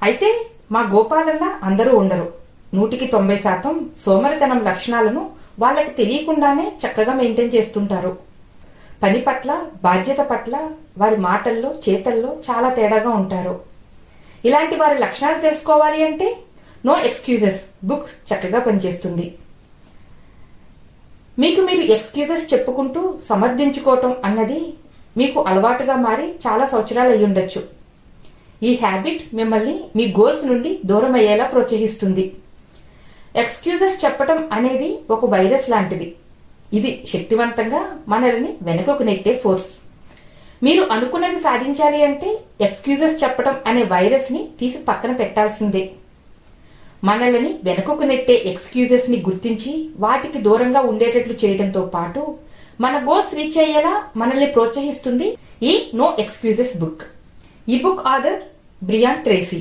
అయితే మా గోపాలల్లా అందరూ ఉండరు. 100% సోమరితనం లక్షణాలను వాళ్ళకి తెలియకుండానే చక్కగా మెయింటైన్ చేస్తుంటారు. పని పట్ల, బాధ్యత పట్ల వారి మాటల్లో, చేతల్లో చాలా తేడాగా ఉంటారు. ఇలాంటి వారి లక్షణాలు తెలుసుకోవాలి అంటే నో ఎక్స్క్యూజెస్ బుక్ చక్కగా పనిచేస్తుంది. మీకు మీరు ఎక్స్క్యూజెస్ చెప్పుకుంటూ సమర్థించుకోవటం అన్నది మీకు అలవాటుగా మారి చాలా సంవత్సరాలు అయ్యుండొచ్చు. ఈ హ్యాబిట్ మిమ్మల్ని మీ గోల్స్ నుండి దూరం అయ్యేలా ప్రోత్సహిస్తుంది. ఎక్స్క్యూజెస్ చెప్పటం అనేది ఒక వైరస్ లాంటిది. ఇది శక్తివంతంగా మనల్ని వెనుకకు నెట్టే ఫోర్స్. మీరు అనుకున్నది సాధించాలి అంటే ఎక్స్క్యూజెస్ చెప్పటం అనే వైరస్ ని తీసి పక్కన పెట్టాల్సిందే. మనల్ని వెనుకకు నెట్టే ఎక్స్క్యూజెస్ ని గుర్తించి వాటికి దూరంగా ఉండేటట్లు చేయడంతో పాటు మన గోల్స్ రీచ్ అయ్యేలా మనల్ని ప్రోత్సహిస్తుంది ఈ నో ఎక్స్క్యూజెస్ బుక్. ఈ బుక్ ఆథర్ బ్రియాన్ ట్రేసీ.